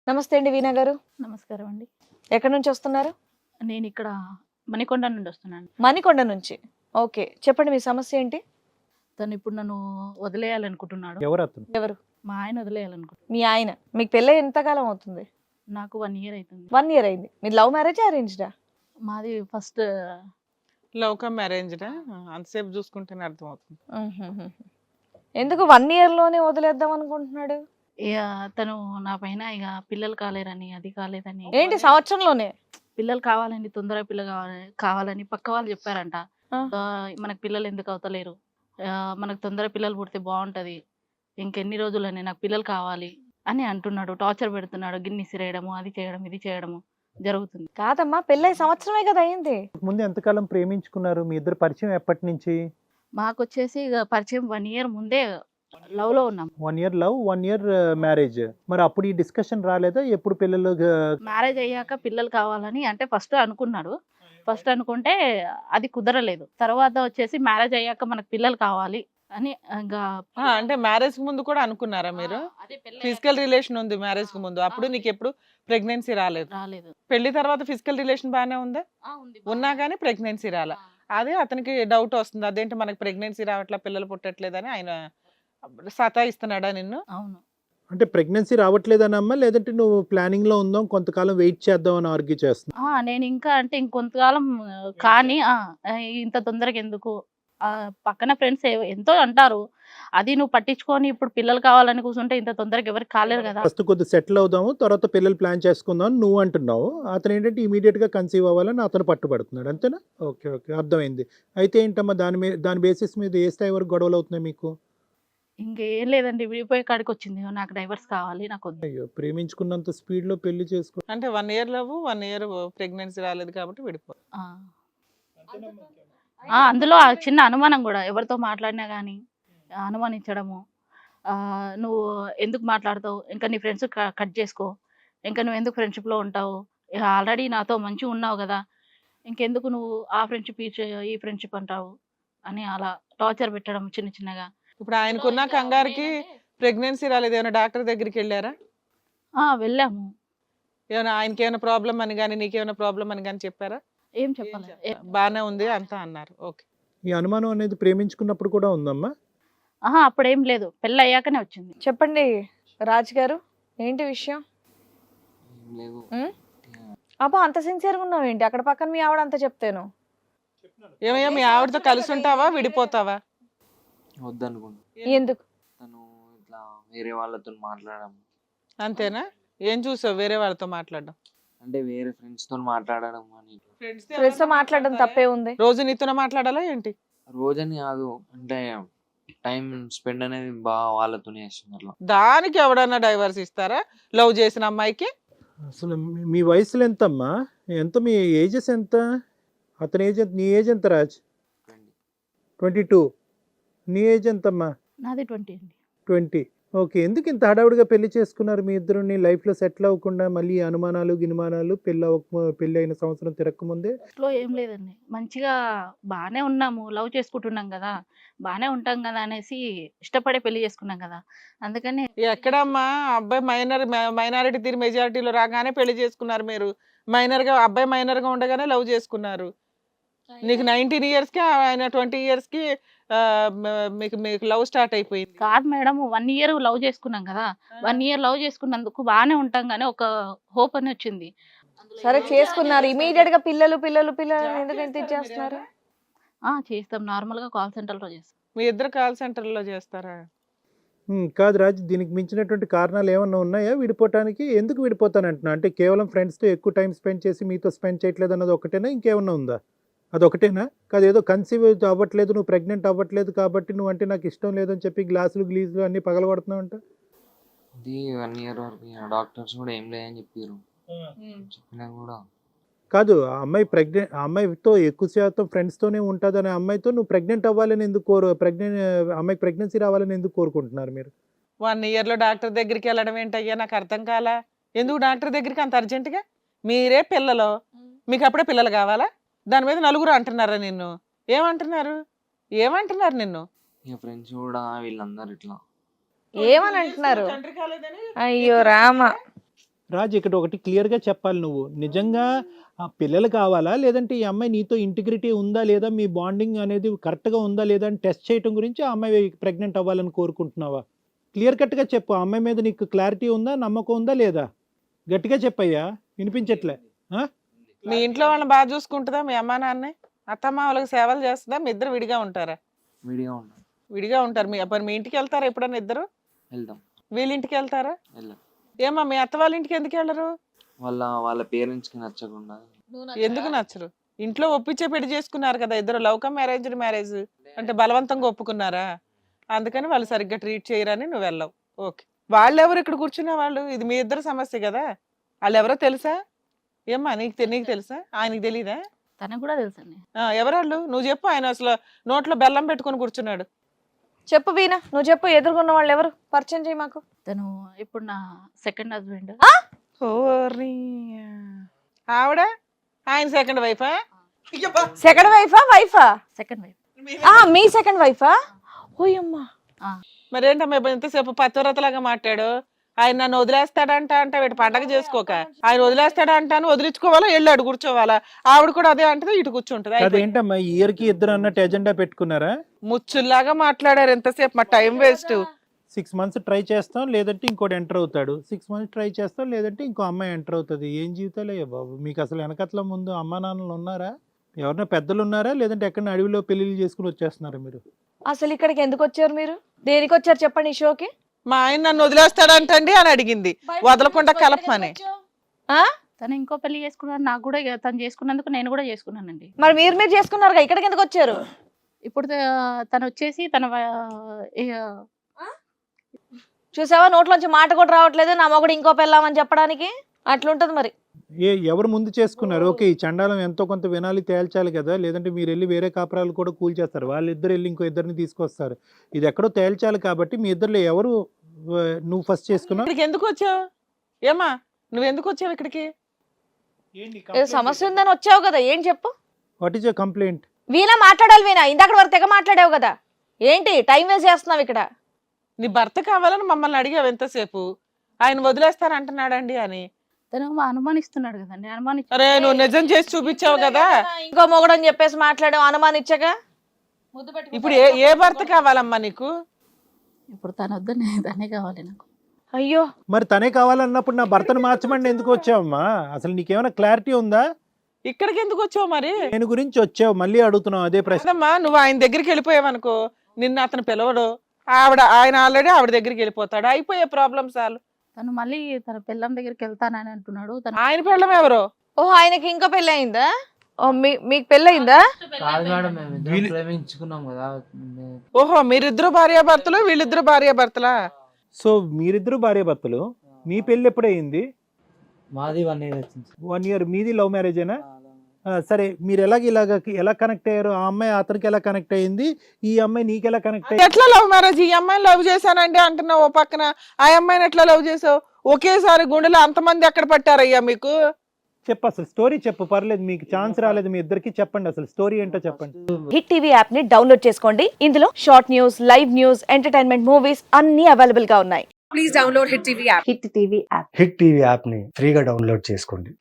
నమస్తే అండి వీణా గారు. నమస్కారం అండి. ఎక్కడి నుంచి వస్తున్నారు? నేను ఇక్కడ మణికొండ నుండి వస్తున్నాను. మణికొండ నుంచి. ఓకే, చెప్పండి మీ సమస్య ఏంటి? తను ఇప్పుడు నన్ను వదిలేయాలనుకుంటున్నాడు. ఎవరతను? ఎవరు? మా ఆయన వదిలేయాలనుకుంటున్నాడు. మీ ఆయన. మీకు పెళ్ళై ఎంతకాలం అవుతుంది? నాకు 1 year అవుతుంది. 1 year అయింది. మీరు లవ్ మ్యారేజా అరేంజ్డా? మాది ఫస్ట్ లవ్ కమ్ మ్యారేజ్డా? అంతసేపు చూసుకుంటేనే అర్థమవుతుంది. ఎందుకు 1 year లోనే వదిలేద్దాం అనుకుంటున్నాడు? ఇక తను నా పైన ఇక పిల్లలు కాలేరని, అది కాలేదని, ఏంటి సంవత్సరంలోనే? పిల్లలు కావాలని, తొందరగా పిల్లలు కావాలని పక్క వాళ్ళు చెప్పారంట. ఆ. మనకు పిల్లలు ఎందుకు అవుతలేరు, మనకు తొందరగా పిల్లలు పుడితే బాగుంటది, ఇంకెన్ని రోజులని నాకు పిల్లలు కావాలి అని అంటున్నాడు. టార్చర్ పెడుతున్నాడు. గిన్నె సిరేయడము, అది చేయడం, ఇది చేయడము జరుగుతుంది. కాదమ్మా, పెళ్ళై సంవత్సరమే కదా అయింది. ముందు ఎంతకాలం ప్రేమించుకున్నారు? మీ ఇద్దరు పరిచయం ఎప్పటి నుంచి? మాకు వచ్చేసి ఇక పరిచయం 1 year ముందే లవ్ లో ఉన్నాం. 1 year లవ్, 1 year మ్యారేజ్. మరి అప్పుడు ఈ డిస్కషన్ రాలేదా? ఎప్పుడు పిల్లలు మ్యారేజ్ అయ్యాక పిల్లలు కావాలని అంటే ఫస్ట్ అనుకున్నాడు. ఫస్ట్ అనుకుంటే అది కుదరలేదు. తర్వాత వచ్చేసి మ్యారేజ్ అయ్యాక మనకు పిల్లలు కావాలి అని ఇంకా అంటే మ్యారేజ్ ముందు కూడా అనుకున్నారా మీరు? ఫిజికల్ రిలేషన్ ఉంది మ్యారేజ్ కు ముందు, అప్పుడు నీకు ఎప్పుడు ప్రెగ్నెన్సీ రాలేదు. రాలేదు. పెళ్లి తర్వాత ఫిజికల్ రిలేషన్ బాగానే ఉందా? ఉన్నా గానీ ప్రెగ్నెన్సీ రాలా. అదే అతనికి డౌట్ వస్తుంది, అదేంటి మనకి ప్రెగ్నెన్సీ రావట్లా, పిల్లలు పుట్టట్లేదని ఆయన సతాయిస్తున్నాడా నిన్ను? అవును. అంటే ప్రెగ్నెన్సీ రావట్లేదనమ్మా, లేదంటే నువ్వు ప్లానింగ్ లో ఉందాం కొంతకాలం వెయిట్ చేద్దాం అని ఆర్గ్యూ చేస్తున్నా? నేను ఇంకా అంటే ఇంకొంతకాలం కానీ ఇంత తొందరగా ఎందుకు, పక్కన ఫ్రెండ్స్ ఎంతో అంటారు, అది నువ్వు పట్టించుకొని ఇప్పుడు పిల్లలు కావాలని కూర్చుంటే ఇంత తొందరగా ఎవరికి కాలేరు కదా. ఫస్ట్ కొద్దిగా సెటిల్ అవుదాము, తర్వాత పిల్లలు ప్లాన్ చేసుకుందాం అని నువ్వు అంటున్నావు. అతను ఏంటంటే ఇమీడియట్ గా కన్సీవ్ అవ్వాలని అతను పట్టుబడుతున్నాడు, అంతేనా? ఓకే ఓకే, అర్థమైంది. అయితే ఏంటమ్మా దాని బేసిస్ మీద ఏ స్థాయి వరకు గొడవలు అవుతున్నాయి మీకు? ఇంకేం లేదండి, విడిపోయే కాడికి వచ్చింది. నాకు డైవర్స్ కావాలి, నాకు వద్దు. అయ్యో, ప్రేమించుకున్నంత స్పీడ్ లో పెళ్లి చేసుకో. అంటే 1 year లవ్, 1 year ప్రెగ్నెన్సీ రాలేదు కాబట్టి విడిపో. అందులో ఆ చిన్న అనుమానం కూడా, ఎవరితో మాట్లాడినా కానీ అనుమానించడము, నువ్వు ఎందుకు మాట్లాడతావు, ఇంకా నీ ఫ్రెండ్స్ కట్ చేసుకో, ఇంకా నువ్వు ఎందుకు ఫ్రెండ్షిప్లో ఉంటావు, ఆల్రెడీ నాతో మంచిగా ఉన్నావు కదా, ఇంకెందుకు నువ్వు ఆ ఫ్రెండ్షిప్ ఈ ఫ్రెండ్షిప్ అంటావు అని అలా టార్చర్ పెట్టడం చిన్న చిన్నగా. ఇప్పుడు ఆయనకున్న కంగారికి ప్రెగ్నెన్సీ రాలేదు, ఏమైనా డాక్టర్ దగ్గరికి వెళ్ళారా? వెళ్ళాము. ఏమైనా ఆయనకి ఏమైనా ప్రాబ్లం అని కానీ నీకేమైనా ప్రాబ్లం అని కానీ చెప్పారా? ఏం చెప్పాలి, బానే ఉంది అంతా అన్నారు. ఓకే. ఈ అనుమానం అనేది ప్రేమించుకున్నప్పుడు కూడా ఉందమ్మా? అప్పుడేం లేదు, పెళ్ళి అయ్యాకనే వచ్చింది. చెప్పండి రాజ్ గారు, ఏంటి విషయం? అబ్బా, అంత సిన్సియర్గా ఉన్నావు ఏంటి? అక్కడ పక్కన మీ ఆవిడ అంత చెప్తాను. ఏమయ్యా, మీ ఆవిడతో కలిసి ఉంటావా, విడిపోతావా? వద్దనుకుంటా. ఎందుకు? తను ఇట్లా వేరే వాళ్ళతో మాట్లాడడం. అంతేనా? ఏం చూసావు వేరే వాళ్ళతో మాట్లాడడం? అంటే వేరే ఫ్రెండ్స్ తో మాట్లాడడం అని. ఫ్రెండ్స్ తో మాట్లాడడం తప్పే ఉంది. రోజు నీతోనే మాట్లాడాలా ఏంటి? రోజని కాదు, అంటే టైం స్పెండ్ అనేది బాగా వాళ్ళతోనే చేస్తుంది అట్లా. దానికి ఎవడన్నా డైవర్స్ ఇస్తారా లవ్ చేసిన అమ్మాయికి? అసలు మీ వయసులో ఎంతమ్మా? ఎంత మీ ఏజెస్ ఎంత? అతని ఏజ్ ఎంత? నీ ఏజ్ ఎంత రాజ్? 22. నీ ఏజ్ ఎంతమ్మా? నాది 20 అండి. 20. ఓకే, ఎందుకు ఇంత హడావుడిగా పెళ్లి చేసుకున్నారు మీ ఇద్దరుని? లైఫ్లో సెటిల్ అవ్వకుండా మళ్ళీ అనుమానాలు గినుమానాలు, పెళ్ళి అయిన సంవత్సరం తిరగకముందే? ఇంట్లో ఏం లేదండి, మంచిగా బాగానే ఉన్నాము, లవ్ చేసుకుంటున్నాం కదా, బాగానే ఉంటాం కదా అనేసి ఇష్టపడే పెళ్లి చేసుకున్నాం కదా, అందుకని. ఎక్కడమ్మా అబ్బాయి మైనారిటీ తీరు మెజారిటీలో రాగానే పెళ్లి చేసుకున్నారు మీరు. అబ్బాయి మైనర్ గా ఉండగానే లవ్ చేసుకున్నారు. నీకు 19 years కి, ఆయన 20 years కి మీకు లవ్ స్టార్ట్ అయిపోయింది. కాదు మేడం, 1 year లవ్ చేసుకున్నాం కదా, 1 year లవ్ చేసుకున్నందుకు బాగానే ఉంటాం కానీ ఒక హోప్ అని వచ్చింది. సరే చేసుకున్నారు, ఇమీడియట్ గా పిల్లలు పిల్లలు పిల్లలు ఎందుకంటే చేస్తున్నారు? చేస్తాం, నార్మల్ గా కాల్ సెంటర్ లో చేస్తాం. మీ ఇద్దరు కాల్ సెంటర్ లో చేస్తారా? కాదు రాజు, దీనికి మించినటువంటి కారణాలు ఏమన్నా ఉన్నాయా విడిపోవటానికి? ఎందుకు విడిపోతానంటున్నా అంటే కేవలం ఫ్రెండ్స్తో ఎక్కువ టైం స్పెండ్ చేసి మీతో స్పెండ్ చేయట్లేదు అన్నది ఒకటేనా, ఇంకేమన్నా ఉందా? అదొకటేనా? కాదు, ఏదో కన్సీవ్ అవ్వట్లేదు, నువ్వు ప్రెగ్నెంట్ అవ్వట్లేదు కాబట్టి నువ్వు అంటే నాకు ఇష్టం లేదని చెప్పి గ్లాసులు గ్లీజులు అన్ని పగలగొడుతున్నావు అంట. ఇది 1 year వరకు డాక్టర్స్ కూడా ఏం లేదని చెప్పారు. చెప్పినా కూడా కాదు, ఆ అమ్మాయితో ఎక్కువ శాతం ఫ్రెండ్స్తోనే ఉంటుంది అనే అమ్మాయితో నువ్వు ప్రెగ్నెంట్ అవ్వాలని ఎందుకు అమ్మాయికి ప్రెగ్నెన్సీ రావాలని ఎందుకు కోరుకుంటున్నారు మీరు? 1 year లో డాక్టర్ దగ్గరికి వెళ్ళడం ఏంటయ్యా, నాకు అర్థం కాలా. ఎందుకు డాక్టర్ దగ్గరికి అంత అర్జెంటుగా? మీరే పిల్లలు, మీకు అప్పుడే పిల్లలు కావాలా? దాని మీద నలుగురు అంటున్నారా నిన్ను? ఏమంటున్నారు నిన్ను? ఇక ఫ్రెండ్స్ కూడా వీళ్ళందరూ ఇట్లా ఏమని అంటున్నారు? అయ్యో రామ, రాజ్ ఇక్కడ ఒకటి క్లియర్గా చెప్పాలి, నువ్వు నిజంగా ఆ పిల్లలు కావాలా, లేదంటే ఈ అమ్మాయి నీతో ఇంటిగ్రిటీ ఉందా లేదా, మీ బాండింగ్ అనేది కరెక్ట్గా ఉందా లేదా అని టెస్ట్ చేయడం గురించి ఆ అమ్మాయి ప్రెగ్నెంట్ అవ్వాలని కోరుకుంటున్నావా? క్లియర్ కట్గా చెప్పు, ఆ అమ్మాయి మీద నీకు క్లారిటీ ఉందా, నమ్మకం ఉందా లేదా? గట్టిగా చెప్పయ్యా, వినిపించట్లే. మీ ఇంట్లో వాళ్ళని బాగా చూసుకుంటుందా మీ అమ్మా నాన్నే? అత్తమ్మ వాళ్ళకి సేవలు చేస్తుందా? మీ ఇద్దరు విడిగా ఉంటారా? విడిగా ఉంటాం. విడిగా ఉంటారు. మీ ఇంటికి వెళ్తారా ఎప్పుడన్నా ఇద్దరు? వెళ్దాం. వీళ్ళ ఇంటికి వెళ్తారా? వెళ్ళాం. ఏమా మీ అత్త వాళ్ళ ఇంటికి ఎందుకు వెళ్ళరు? వాళ్ళ పేరెంట్స్ కి నచ్చకుండా. ఎందుకు నచ్చరు? ఇంట్లో ఒప్పించే పెళ్లి చేసుకున్నారు కదా ఇద్దరు, లవ్ కమ్ మ్యారేజ్ అంటే బలవంతంగా ఒప్పుకున్నారా? అందుకని వాళ్ళు సరిగ్గా ట్రీట్ చేయరని నువ్వు వెళ్ళవు. ఓకే, వాళ్ళు ఎవరు ఇక్కడ కూర్చున్న వాళ్ళు? ఇది మీ ఇద్దరు సమస్య కదా. వాళ్ళు ఎవరో తెలుసా? ఏమ్మా నీకు తెలుసా? ఆయనకి తెలీదా? తనకు కూడా తెలుసండి. ఎవరాళ్ళు? నువ్వు చెప్పు. ఆయన అసలు నోట్లో బెల్లం పెట్టుకొని కూర్చున్నాడు. చెప్పు వీణా, నువ్వు చెప్పు, ఎదుర్కొన్న వాళ్ళు ఎవరు, పరిచయం చేయి మాకు. తను ఇప్పుడు నా సెకండ్ హస్బెండ్. ఆవిడ ఆయన సెకండ్ వైఫా? సెకండ్ వైఫా? Second wife. మీ సెకండ్ వైఫా? ఓయమ్మా. మరేంటమ్మా ఎంతసేపు పతివ్రతలాగా మాట్లాడు? ఆయన నన్ను వదిలేస్తాడంట అంటే వీటి పండగ చేసుకోక, ఆయన వదిలేస్తాడంట అని వదిలించుకోవాలా, వెళ్ళాడు కూర్చోవాలా? ఆవిడ కూడా అదే అంటే ఇటు కూర్చుంటది. అదేంటమ్మా ఇయర్ కి ఇద్దరు అన్నట్టు ఎజెండా పెట్టుకున్నారా? ముచ్చుల్లాగా మాట్లాడారు ఎంతసేపు, మా టైం వేస్ట్. 6 months ట్రై చేస్తాం, లేదంటే ఇంకోటి ఎంటర్ అవుతాడు. 6 months ట్రై చేస్తాం, లేదంటే ఇంకో అమ్మాయి ఎంటర్ అవుతుంది. ఏం జీవితాలే బాబు మీకు. అసలు వెనకట్ల ముందు అమ్మా నాన్నలు ఉన్నారా? ఎవరైనా పెద్దలు ఉన్నారా? లేదంటే ఎక్కడ అడవిలో పెళ్లిళ్ళు చేసుకుని వచ్చేస్తున్నారా మీరు? అసలు ఇక్కడికి ఎందుకు వచ్చారు మీరు? దేనికి వచ్చారు చెప్పండి ఈ షోకి? మా ఆయన నన్ను వదిలేస్తాడంటండి అని అడిగింది, వదలకుండా కలపమని. తను ఇంకో పెళ్లి చేసుకున్నాను, నాకు కూడా తను చేసుకున్నందుకు నేను కూడా చేసుకున్నానండి. మరి మీరు చేసుకున్నారు, ఇక్కడికి ఎందుకు వచ్చారు? ఇప్పుడు తను వచ్చేసి చూసావా, నోట్లోంచి మాట కూడా రావట్లేదు, నా మొగుడు ఇంకో పెళ్ళామని చెప్పడానికి. అట్లుంటది మరి. ఎవరు ముందు చేసుకున్నారు? ఓకే, ఈ చండాలం ఎంతో కొంత వినాలి, తేల్చాలి కదా. లేదంటే మీరు వెళ్ళి వేరే కాపురాలు కూడా కూల్చేస్తారు, వాళ్ళిద్దరు వెళ్ళి ఇంకో ఇద్దరిని తీసుకొస్తారు. ఇది ఎక్కడో తేల్చాలి కాబట్టి మీ ఇద్దరులో ఎవరు నువ్వు ఫస్ట్ చేసుకున్నావు? ఇక్కడికి ఎందుకు వచ్చావు? ఏమా నువ్వు ఎందుకు వచ్చావు ఇక్కడికి? సమస్య ఉందని వచ్చావు కదా, ఏం చెప్పు. What is your complaint? Veena మాట్లాడాలి. వీణా ఇందాక వరకు తెగ మాట్లాడావు కదా, ఏంటి టైం వేస్ట్ చేస్తున్నావు ఇక్కడ? నీ భర్త కావాలని మమ్మల్ని అడిగావు ఎంతసేపు, ఆయన వదిలేస్తానంటున్నాడండి అని. తను అనుమానిస్తున్నాడు కదండి. అరే నువ్వు నిజం చేసి చూపించావు కదా. ఇంకో మొగుడు అని చెప్పేసి మాట్లాడావు అనుమానిచ్చగా. ఇప్పుడు ఏ భర్త కావాలమ్మా నీకు? ఇప్పుడు తను వద్దు, తనే కావాలి నాకు. అయ్యో, మరి తనే కావాలన్నప్పుడు నా భర్తను మార్చమండి ఎందుకు వచ్చావమ్మా? అసలు నీకేమైనా క్లారిటీ ఉందా? ఇక్కడికి ఎందుకు వచ్చావు మరి? నేను గురించి వచ్చావు, మళ్ళీ అడుగుతున్నావు అదే ప్రశ్న. అమ్మా నువ్వు ఆయన దగ్గరికి వెళ్ళిపోయావు అనుకో, నిన్ను అతను పిలవడు, ఆయన ఆల్రెడీ ఆవిడ దగ్గరికి వెళ్ళిపోతాడు, అయిపోయే ప్రాబ్లమ్ చాలు. తను మళ్ళీ తన పిల్లం దగ్గరికి వెళ్తానని అంటున్నాడు. ఆయన పిల్లం ఎవరు? ఓహో, ఆయనకి ఇంకా పెళ్ళి అయిందా? మీకు పెళ్ళి అయిందా? ప్రేమించుకున్నాం కదా. ఓహో, మీరిద్దరు భార్యాభర్తలు, వీళ్ళిద్దరు భార్యాభర్తలా? సో మీరిద్దరు భార్యాభర్తలు, మీ పెళ్ళి ఎప్పుడయింది? మాది 1 year వచ్చింది. 1 year. మీది లవ్ మ్యారేజేనా? సరే, మీరు ఎలా కనెక్ట్ అయ్యారు? ఆ అమ్మాయి అతనికి ఎలా కనెక్ట్ అయ్యింది, ఈ అమ్మాయి నీకు ఎలా కనెక్ట్ అయ్యింది? ఎట్లా లవ్ మ్యారేజ్? ఈ అమ్మాయిని లవ్ చేశానండి అంటున్నావు ఓ పక్కన, ఆ అమ్మాయిని ఎట్లా లవ్ చేసావు? ఒకేసారి గుండెలో అంతమంది ఎక్కడ పట్టారయ్యా మీకు? చెప్పు, అసలు స్టోరీ చెప్పు, పర్లేదు. మీకు ఛాన్స్ రాలేదు, మీ ఇద్దరికి చెప్పండి, అసలు స్టోరీ ఏంటో చెప్పండి. హిట్ టీవీ యాప్ ని డౌన్లోడ్ చేసుకోండి. ఇందులో short news, live news, entertainment movies అన్ని అవైలబుల్ గా ఉన్నాయి. Please download hit TV app. Hit TV యాప్ని ఫ్రీగా డౌన్లోడ్ చేసుకోండి.